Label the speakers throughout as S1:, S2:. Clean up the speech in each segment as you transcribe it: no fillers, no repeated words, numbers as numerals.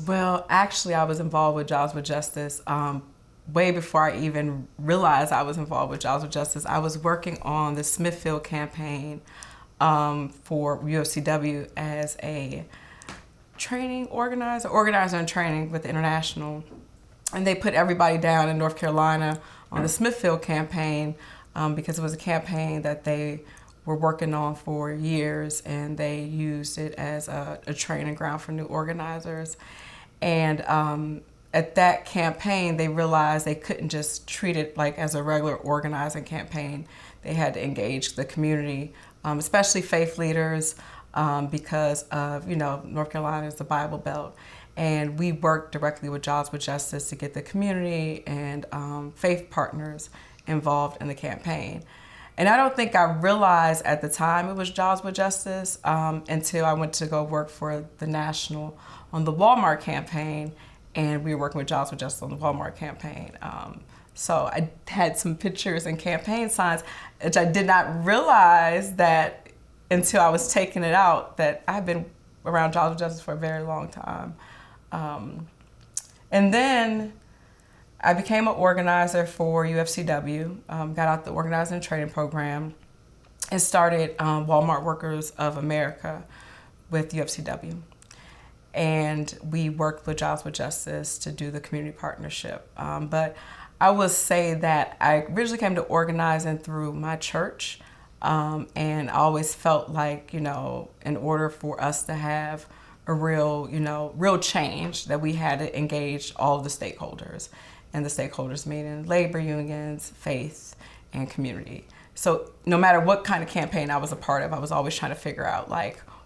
S1: Well, actually, I was involved with Jobs with Justice way before I even realized I was involved with Jobs with Justice. I was working on the Smithfield campaign for UFCW as a organizer in training with the International. And they put everybody down in North Carolina on the Smithfield campaign because it was a campaign that they were working on for years, and they used it as a training ground for new organizers. And at that campaign, they realized they couldn't just treat it like as a regular organizing campaign. They had to engage the community, especially faith leaders, because of, North Carolina is the Bible Belt. And we worked directly with Jobs with Justice to get the community and faith partners involved in the campaign. And I don't think I realized at the time it was Jobs with Justice until I went to go work for the National on the Walmart campaign, and we were working with Jobs with Justice on the Walmart campaign. So I had some pictures and campaign signs, which I did not realize that until I was taking it out, that I've been around Jobs with Justice for a very long time. And then I became an organizer for UFCW, got out the organizing and training program, and started Walmart Workers of America with UFCW. And we worked with Jobs with Justice to do the community partnership. But I will say that I originally came to organizing through my church, and I always felt like, in order for us to have a real change, that we had to engage all of the stakeholders. And the stakeholders meaning labor unions, faith, and community. So no matter what kind of campaign I was a part of, I was always trying to figure out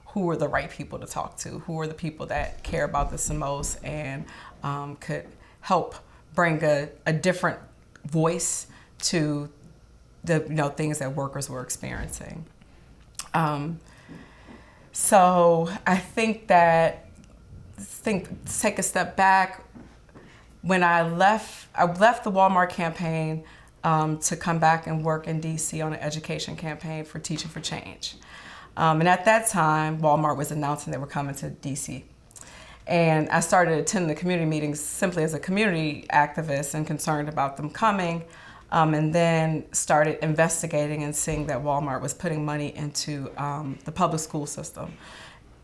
S1: who are the right people to talk to, who are the people that care about this the most, and could help bring a different voice to the things that workers were experiencing. So I think take a step back. When I left the Walmart campaign to come back and work in DC on an education campaign for Teaching for Change. And at that time, Walmart was announcing they were coming to DC. And I started attending the community meetings simply as a community activist and concerned about them coming, and then started investigating and seeing that Walmart was putting money into the public school system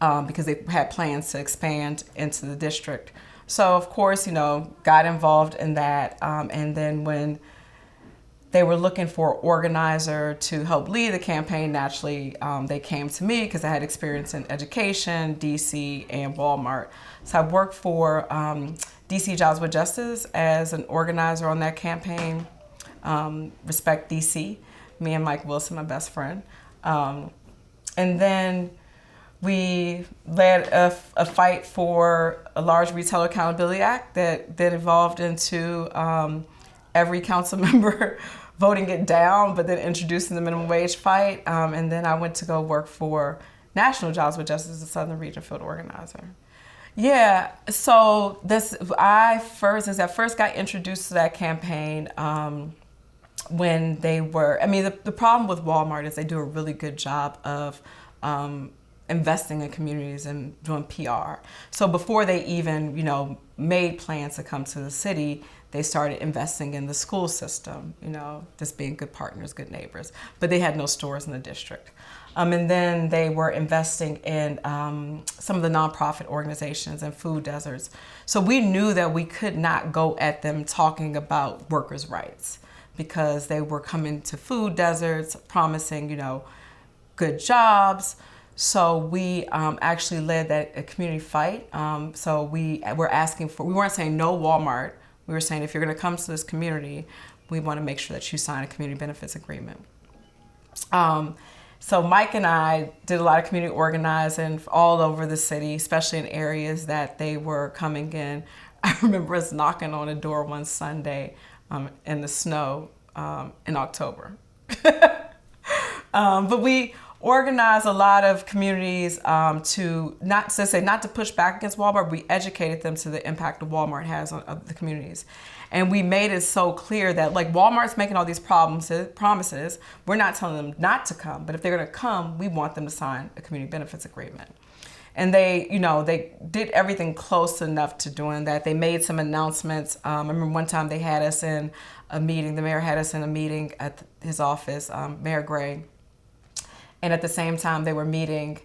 S1: because they had plans to expand into the district. So, of course, got involved in that. And then when they were looking for an organizer to help lead the campaign, naturally, they came to me because I had experience in education, DC, and Walmart. So I worked for DC Jobs with Justice as an organizer on that campaign, Respect DC, me and Mike Wilson, my best friend. And then we led a fight for a large Retailer Accountability Act that evolved into every council member voting it down, but then introducing the minimum wage fight. And then I went to go work for National Jobs with Justice as a Southern Region Field Organizer. Yeah, so as I first got introduced to that campaign, when they were, the problem with Walmart is they do a really good job of investing in communities and doing PR. So before they even, made plans to come to the city, they started investing in the school system, just being good partners, good neighbors. But they had no stores in the district. And then they were investing in some of the nonprofit organizations and food deserts. So we knew that we could not go at them talking about workers' rights because they were coming to food deserts, promising, good jobs. So we actually led a community fight. So we weren't saying no Walmart. We were saying if you're going to come to this community, we want to make sure that you sign a community benefits agreement. So Mike and I did a lot of community organizing all over the city, especially in areas that they were coming in. I remember us knocking on a door one Sunday in the snow in October. But we organized a lot of communities to not to push back against Walmart. We educated them to the impact that Walmart has on the communities. And we made it so clear that Walmart's making all these promises. We're not telling them not to come, but if they're going to come, we want them to sign a community benefits agreement. And they did everything close enough to doing that. They made some announcements. I remember one time they had us in a meeting. The mayor had us in a meeting at his office, Mayor Gray. And at the same time they were meeting,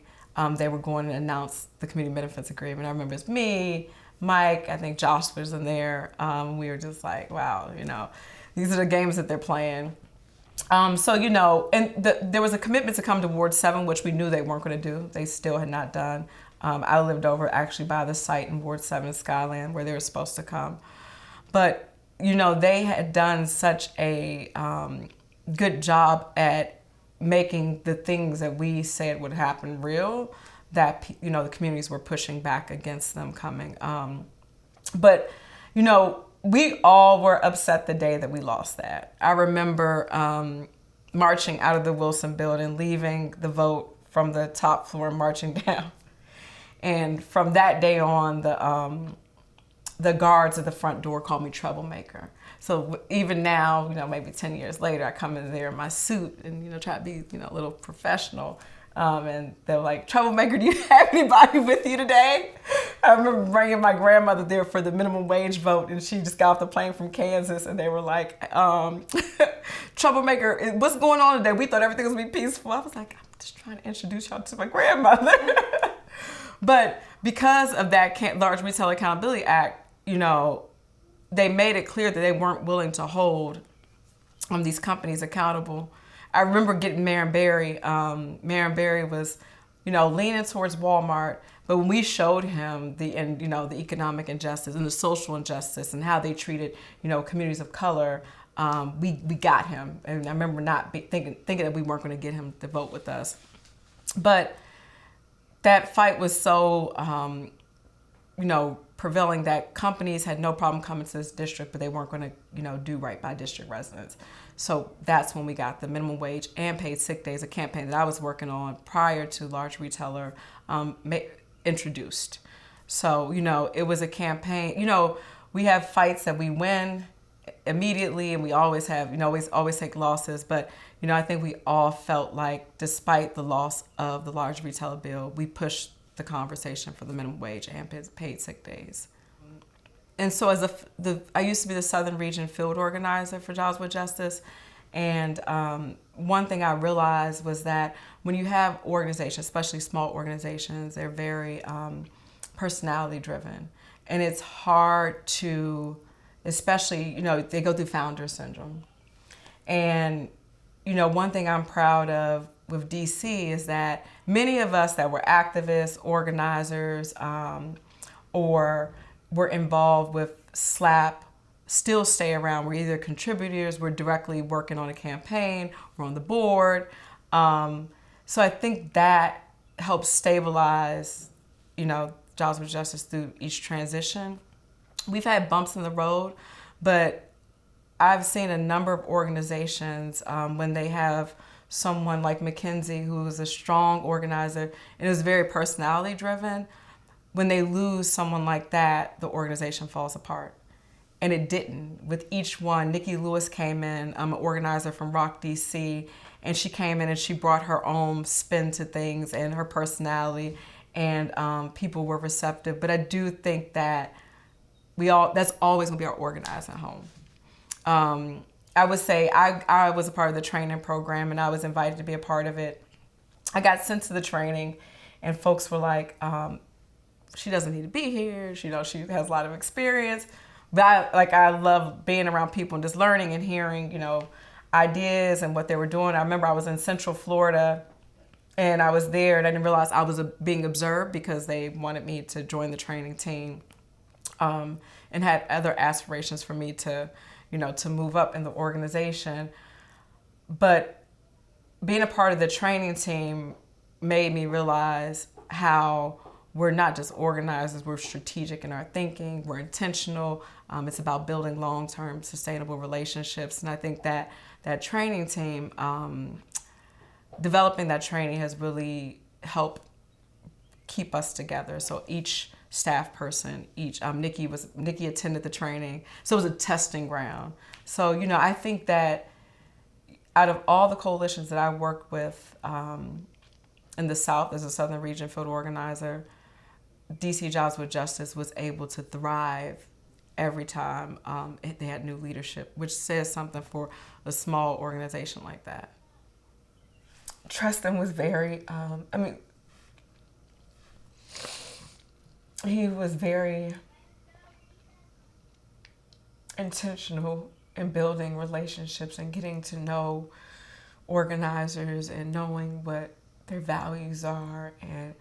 S1: they were going to announce the community benefits agreement. I remember it's me, Mike, I think Josh was in there. We were just like, wow, these are the games that they're playing. And there was a commitment to come to Ward 7, which we knew they weren't going to do. They still had not done. I lived over actually by the site in Ward 7 Skyland where they were supposed to come. But, they had done such a good job at making the things that we said would happen real that, the communities were pushing back against them coming. But we all were upset the day that we lost that. I remember marching out of the Wilson building, leaving the vote from the top floor, marching down. And from that day on, the guards at the front door called me troublemaker. So even now, maybe 10 years later, I come in there in my suit and, try to be, a little professional. And they're like, troublemaker, do you have anybody with you today? I remember bringing my grandmother there for the minimum wage vote, and she just got off the plane from Kansas, and they were like, troublemaker, what's going on today? We thought everything was going to be peaceful. I was like, I'm just trying to introduce y'all to my grandmother. But because of that Large Retail Accountability Act, they made it clear that they weren't willing to hold these companies accountable. I remember getting Marion Barry. Marion Barry was, leaning towards Walmart, but when we showed him the economic injustice and the social injustice and how they treated, communities of color, we got him. And I remember not thinking that we weren't going to get him to vote with us. But that fight was so, prevailing that companies had no problem coming to this district, but they weren't going to, do right by district residents. So that's when we got the minimum wage and paid sick days, a campaign that I was working on prior to Large Retailer introduced. So, it was a campaign. We have fights that we win immediately, and we always have, always take losses. But, I think we all felt like despite the loss of the Large Retailer bill, we pushed the conversation for the minimum wage and paid sick days. And so I used to be the Southern Region field organizer for Jobs with Justice. And one thing I realized was that when you have organizations, especially small organizations, they're very personality driven. And it's hard to, especially, they go through founder syndrome. And, one thing I'm proud of with DC is that many of us that were activists, organizers, or were involved with SLAP still stay around. We're either contributors, we're directly working on a campaign, we're on the board. So I think that helps stabilize, Jobs with Justice through each transition. We've had bumps in the road, but I've seen a number of organizations when they have someone like McKinsey, who is a strong organizer and is very personality driven. When they lose someone like that, the organization falls apart. And it didn't. With each one, Nikki Lewis came in, an organizer from Rock, DC, and she came in and she brought her own spin to things and her personality, and people were receptive. But I do think that that's always gonna be our organizing home. I would say I was a part of the training program, and I was invited to be a part of it. I got sent to the training, and folks were like, she doesn't need to be here. She has a lot of experience. But I love being around people and just learning and hearing, ideas and what they were doing. I remember I was in Central Florida, and I was there, and I didn't realize I was being observed because they wanted me to join the training team, and had other aspirations for me to move up in the organization. But being a part of the training team made me realize how we're not just organizers, we're strategic in our thinking, we're intentional. It's about building long-term sustainable relationships. And I think that training team, developing that training has really helped keep us together. So each staff person, Nikki attended the training, so it was a testing ground. So, I think that out of all the coalitions that I worked with, in the South as a Southern Region field organizer, DC Jobs with Justice was able to thrive every time they had new leadership, which says something for a small organization like that. Tristan was very, he was very intentional in building relationships and getting to know organizers and knowing what their values are and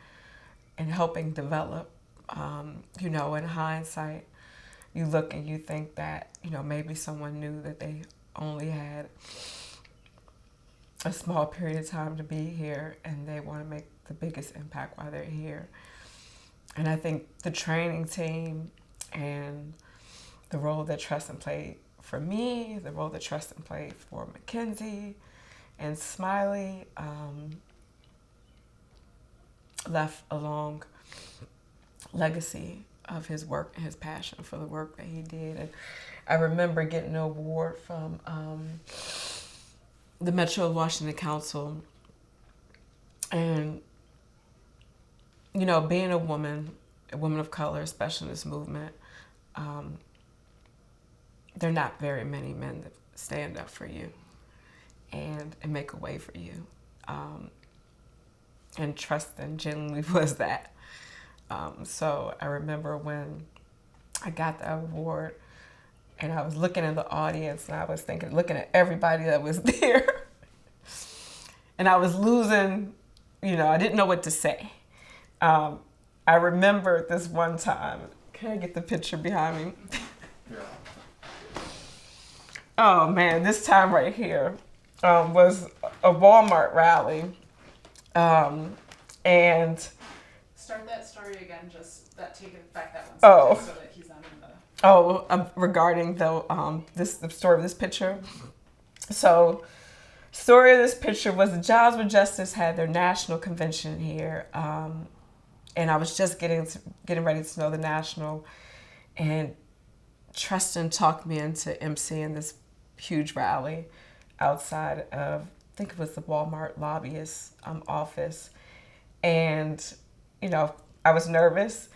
S1: helping develop. In hindsight, you look and you think that, maybe someone knew that they only had a small period of time to be here and they want to make the biggest impact while they're here. And I think the training team and the role that Tristan played for me, the role that Tristan played for Mackenzie and Smiley, left a long legacy of his work and his passion for the work that he did. And I remember getting an award from the Metro Washington Council, and being a woman of color, especially in this movement, there are not very many men that stand up for you and make a way for you. And Tristan genuinely was that. So I remember when I got the award and I was looking in the audience and I was looking at everybody that was there. And I was losing, I didn't know what to say. I remember this one time. Can I get the picture behind me? Yeah. Oh man, this time right here was a Walmart rally. And
S2: start that story again, just take it back that one so that he's not in the...
S1: regarding the story of this picture. So, story of this picture was the Jobs with Justice had their national convention here, and I was just getting ready to know the national, and Tristan talked me into emceeing this huge rally outside of, I think it was the Walmart lobbyist office, and I was nervous.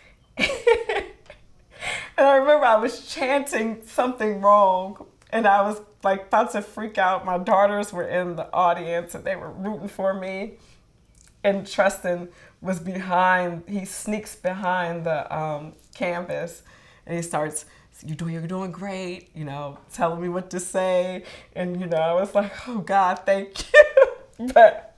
S1: And I remember I was chanting something wrong and I was like about to freak out. My daughters were in the audience and they were rooting for me. And Tristan was he sneaks behind the canvas and he starts, you're doing great, telling me what to say. And, I was like, oh God, thank you. But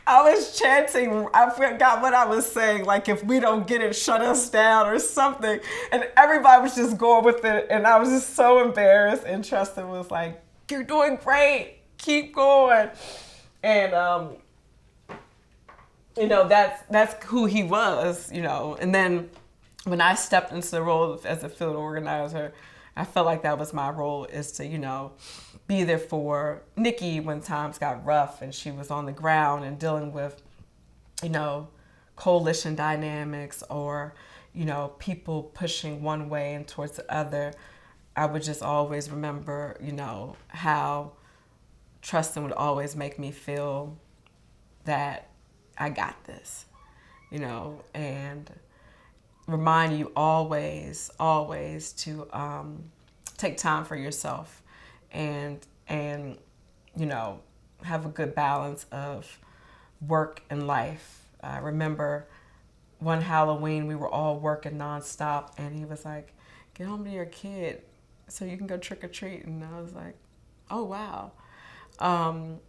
S1: I was chanting, I forgot what I was saying, like if we don't get it, shut us down or something. And everybody was just going with it. And I was just so embarrassed. And Tristan was like, you're doing great, keep going. And, that's who he was, And then when I stepped into the role as a field organizer, I felt like that was my role, is to, be there for Nikki when times got rough and she was on the ground and dealing with, coalition dynamics or, people pushing one way and towards the other. I would just always remember, how Tristan would always make me feel that I got this, and remind you always to take time for yourself and have a good balance of work and life. I remember one Halloween we were all working nonstop and he was like, get home to your kid so you can go trick or treat. And I was like, oh wow. And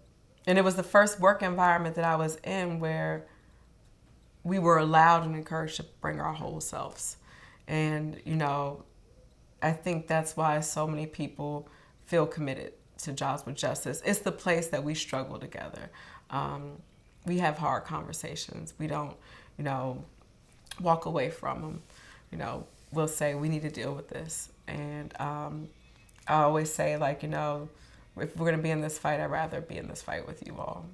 S1: it was the first work environment that I was in where we were allowed and encouraged to bring our whole selves. And, I think that's why so many people feel committed to Jobs with Justice. It's the place that we struggle together. We have hard conversations. We don't, walk away from them. We'll say we need to deal with this. And I always say, like, if we're going to be in this fight, I'd rather be in this fight with you all.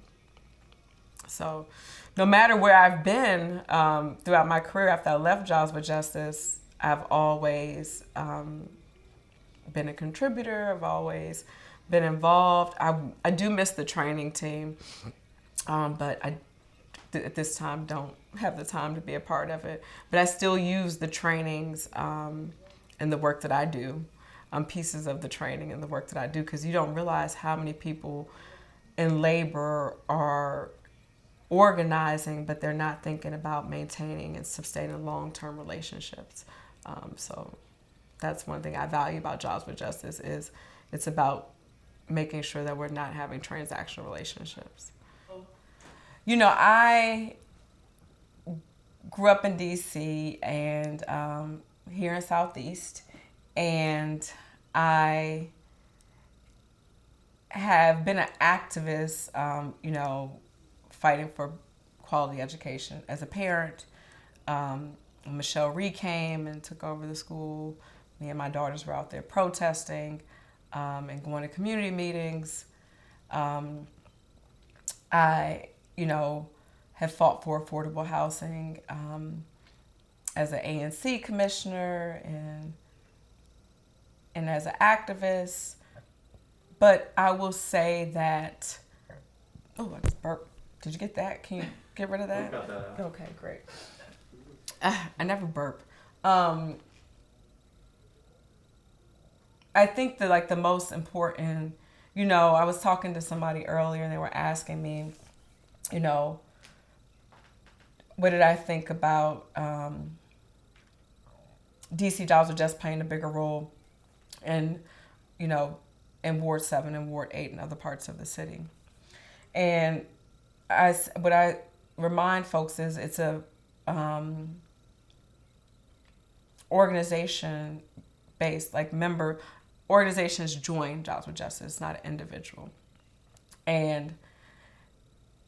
S1: So no matter where I've been throughout my career after I left Jobs with Justice, I've always been a contributor. I've always been involved. I do miss the training team, but at this time don't have the time to be a part of it. But I still use the trainings and the work that I do, pieces of the training and the work that I do, because you don't realize how many people in labor are organizing, but they're not thinking about maintaining and sustaining long-term relationships. So that's one thing I value about Jobs with Justice is it's about making sure that we're not having transactional relationships. You know, I grew up in DC and here in Southeast, and I have been an activist, you know, fighting for quality education. As a parent, Michelle Rhee came and took over the school. Me and my daughters were out there protesting and going to community meetings. I, you know, have fought for affordable housing as an ANC commissioner and as an activist. But I will say that, oh, I just burped. Did you get that? Can you get rid of that?
S3: Got that out.
S1: Okay, great. I never burp. I think that like the most important, you know, I was talking to somebody earlier and they were asking me, you know, what did I think about DC Jobs are just playing a bigger role in, you know, in Ward 7 and Ward 8 and other parts of the city. And what I remind folks is it's a organization based, like member organizations join Jobs with Justice, not an individual. And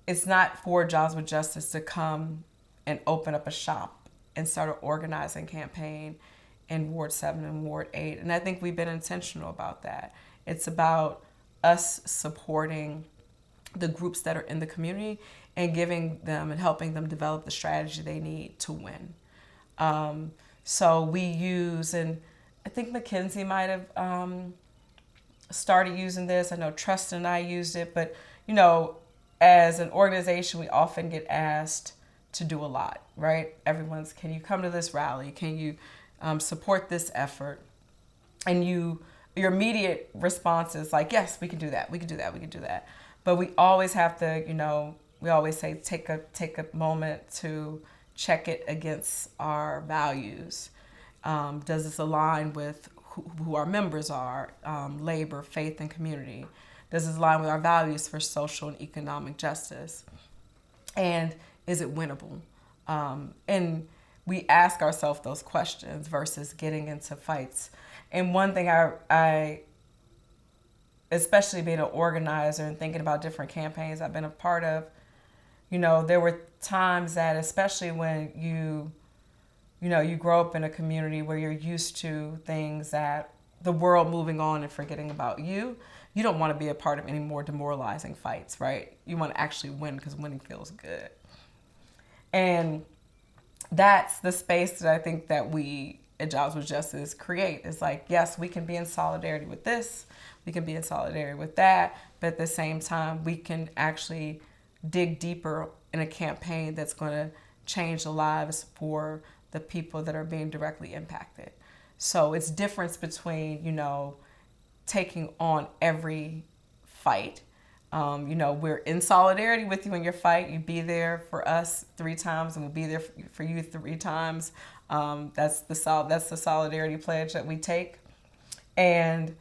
S1: it's not for Jobs with Justice to come and open up a shop and start an organizing campaign in Ward 7 and Ward 8. And I think we've been intentional about that. It's about us supporting the groups that are in the community and giving them and helping them develop the strategy they need to win. So we use, and I think McKinsey might have started using this. I know Trust and I used it, but you know, as an organization, we often get asked to do a lot, right? Everyone's, can you come to this rally? Can you support this effort? And your immediate response is like, yes, we can do that. We can do that. We can do that. But we always have to, you know, we always say take a moment to check it against our values. Does this align with who our members are, labor, faith, and community? Does this align with our values for social and economic justice? And is it winnable? And we ask ourselves those questions versus getting into fights. And one thing I especially being an organizer and thinking about different campaigns I've been a part of, you know, there were times that, especially when you grow up in a community where you're used to things that the world moving on and forgetting about you don't want to be a part of any more demoralizing fights, right? You want to actually win because winning feels good. And that's the space that I think that we at Jobs with Justice create. It's like, yes, we can be in solidarity with this, we can be in solidarity with that, but at the same time, we can actually dig deeper in a campaign that's going to change the lives for the people that are being directly impacted. So it's difference between, you know, taking on every fight. You know, we're in solidarity with you in your fight. You be there for us 3 times, and we'll be there for you 3 times. That's the solidarity pledge that we take. But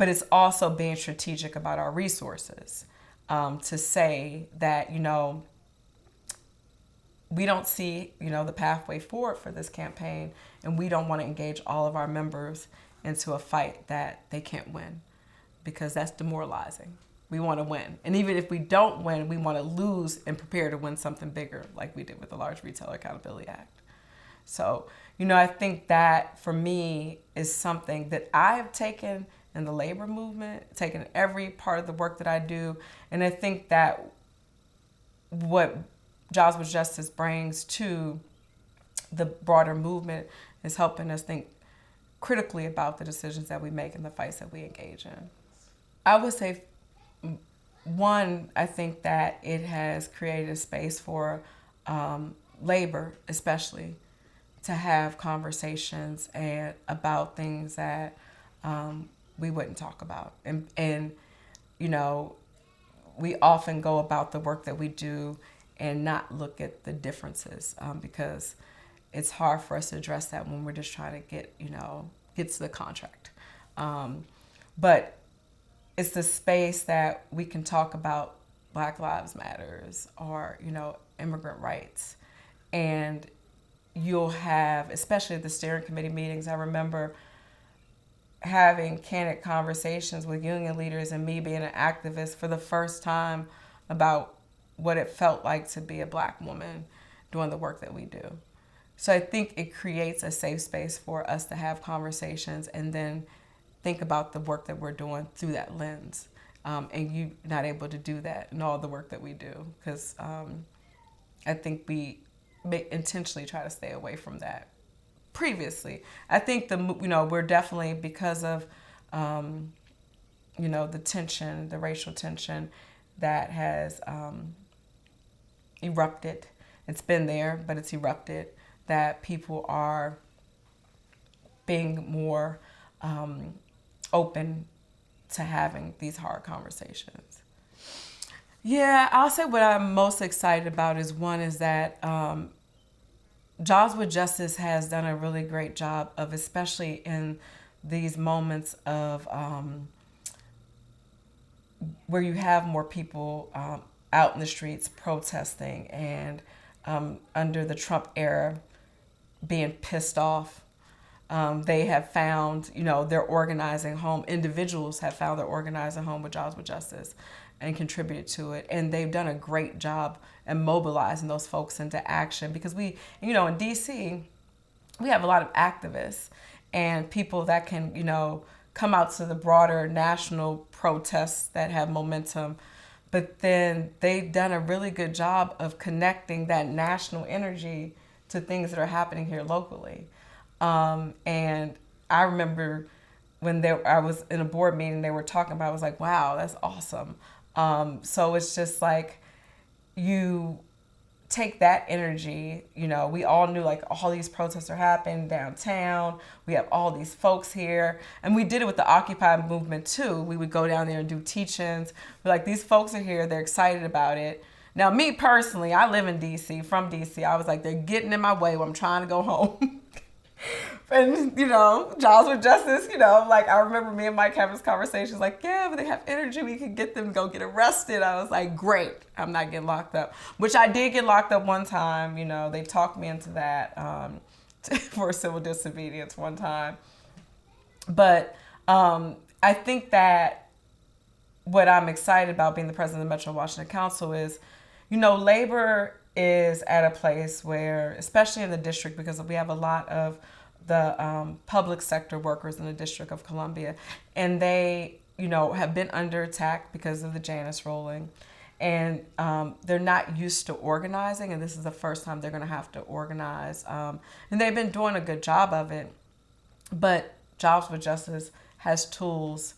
S1: it's also being strategic about our resources, to say that, you know, we don't see, you know, the pathway forward for this campaign, and we don't want to engage all of our members into a fight that they can't win, because that's demoralizing. We want to win. And even if we don't win, we want to lose and prepare to win something bigger, like we did with the Large Retailer Accountability Act. So, you know, I think that for me is something that I have taken in the labor movement, taken every part of the work that I do. And I think that what Jobs with Justice brings to the broader movement is helping us think critically about the decisions that we make and the fights that we engage in. I would say one, I think that it has created a space for labor, especially, to have conversations about things that we wouldn't talk about. And, you know, we often go about the work that we do and not look at the differences because it's hard for us to address that when we're just trying to get to the contract. But it's the space that we can talk about Black Lives Matters or, immigrant rights. And you'll have, especially at the steering committee meetings, I remember having candid conversations with union leaders and me being an activist for the first time about what it felt like to be a Black woman doing the work that we do. So I think it creates a safe space for us to have conversations and then think about the work that we're doing through that lens. And you're not able to do that in all the work that we do because I think we intentionally try to stay away from that. Previously, I think we're definitely, because of the tension, the racial tension that has erupted. It's been there, but it's erupted. That people are being more open to having these hard conversations. Yeah, I'll say what I'm most excited about is that Jobs with Justice has done a really great job of, especially in these moments of where you have more people out in the streets protesting and under the Trump era being pissed off. They have found, their organizing home. Individuals have found their organizing home with Jobs with Justice and contributed to it. And they've done a great job at mobilizing those folks into action because we, in DC, we have a lot of activists and people that can, come out to the broader national protests that have momentum. But then they've done a really good job of connecting that national energy to things that are happening here locally. And I remember when I was in a board meeting, they were talking about it, I was like, wow, that's awesome. So it's just like you take that energy, we all knew like all these protests are happening downtown. We have all these folks here. And we did it with the Occupy movement too. We would go down there and do teach-ins. We're like, these folks are here. They're excited about it. Now, me personally, I live in DC, from DC. I was like, they're getting in my way when I'm trying to go home. And, Jobs with Justice, like I remember me and Mike having this conversation, like, yeah, but they have energy. We could get them to go get arrested. I was like, great. I'm not getting locked up, which I did get locked up one time. They talked me into that for civil disobedience one time. But I think that what I'm excited about being the president of the Metro Washington Council is, labor is at a place where, especially in the district, because we have a lot of the public sector workers in the District of Columbia, and they, have been under attack because of the Janus ruling, and they're not used to organizing, and this is the first time they're going to have to organize, and they've been doing a good job of it, but Jobs with Justice has tools,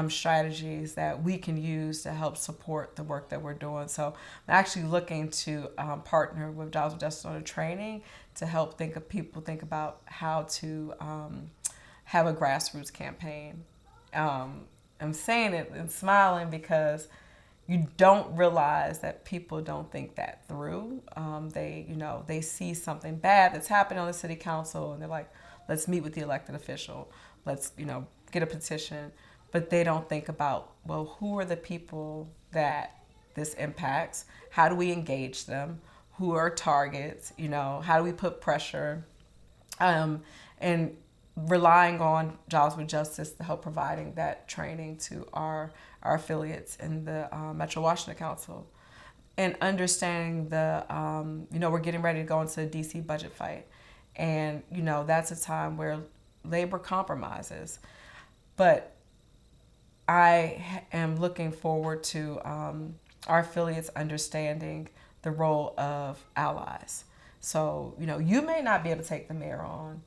S1: strategies that we can use to help support the work that we're doing. So I'm actually looking to partner with Jobs with Justice on a training to help people think about how to have a grassroots campaign. I'm saying it and smiling because you don't realize that people don't think that through. They see something bad that's happening on the city council and they're like, let's meet with the elected official. Let's, get a petition. But they don't think about, well, who are the people that this impacts? How do we engage them? Who are targets? How do we put pressure? And relying on Jobs with Justice to help providing that training to our affiliates in the Metro Washington Council. And understanding we're getting ready to go into the DC budget fight. And, that's a time where labor compromises. But I am looking forward to our affiliates understanding the role of allies. So, you may not be able to take the mayor on.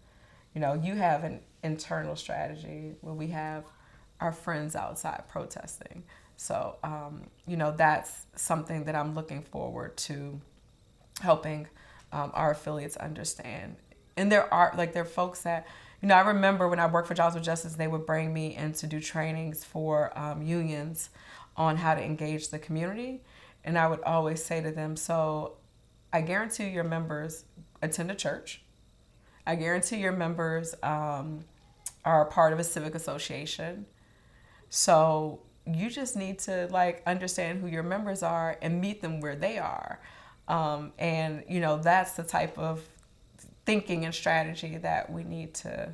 S1: You have an internal strategy where we have our friends outside protesting. So, that's something that I'm looking forward to helping our affiliates understand. And there are folks that, I remember when I worked for Jobs with Justice, they would bring me in to do trainings for unions on how to engage the community. And I would always say to them, so I guarantee your members attend a church. I guarantee your members are a part of a civic association. So you just need to understand who your members are and meet them where they are. And that's the type of thinking and strategy that we need to,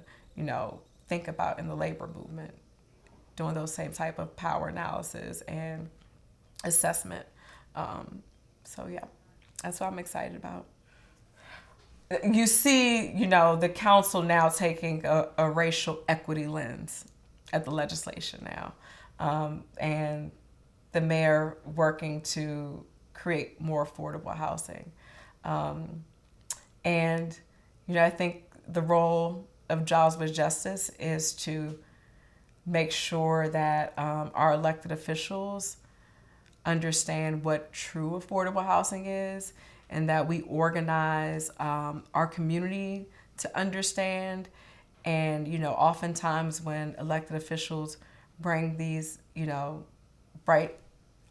S1: think about in the labor movement, doing those same type of power analysis and assessment. So yeah, that's what I'm excited about. You see, the council now taking a racial equity lens at the legislation now, and the mayor working to create more affordable housing. And, I think the role of Jobs with Justice is to make sure that our elected officials understand what true affordable housing is, and that we organize our community to understand. And, oftentimes when elected officials bring these, bright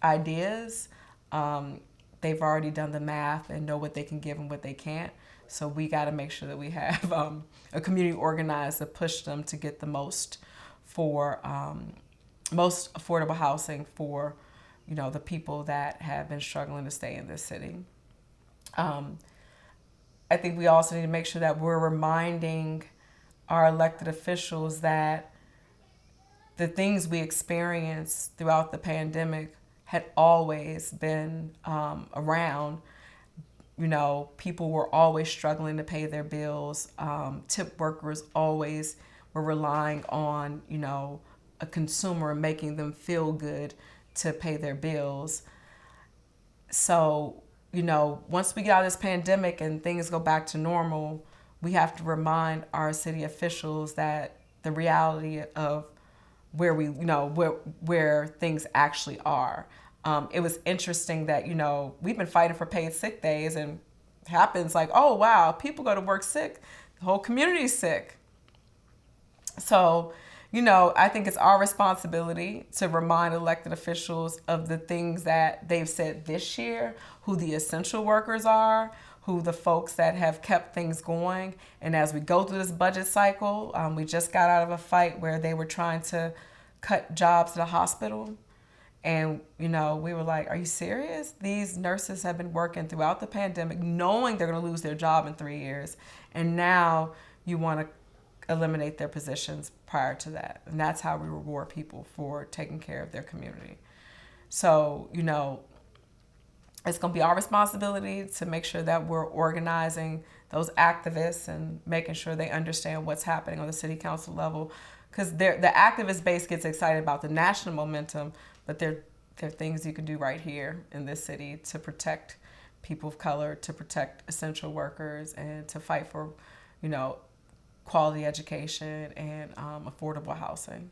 S1: ideas, they've already done the math and know what they can give and what they can't. So we got to make sure that we have a community organized to push them to get the most for most affordable housing for, the people that have been struggling to stay in this city. I think we also need to make sure that we're reminding our elected officials that the things we experienced throughout the pandemic had always been around. People were always struggling to pay their bills. Tip workers always were relying on, a consumer making them feel good to pay their bills. So, once we get out of this pandemic and things go back to normal, we have to remind our city officials that the reality of where we, where things actually are. It was interesting that, we've been fighting for paid sick days, and it happens like, oh, wow, people go to work sick. The whole community's sick. So, I think it's our responsibility to remind elected officials of the things that they've said this year, who the essential workers are, who the folks that have kept things going. And as we go through this budget cycle, we just got out of a fight where they were trying to cut jobs at the hospital. And, we were like, are you serious? These nurses have been working throughout the pandemic, knowing they're going to lose their job in 3 years. And now you want to eliminate their positions prior to that. And that's how we reward people for taking care of their community. So, it's going to be our responsibility to make sure that we're organizing those activists and making sure they understand what's happening on the city council level. Because the activist base gets excited about the national momentum, but there are things you can do right here in this city to protect people of color, to protect essential workers, and to fight for, quality education and affordable housing.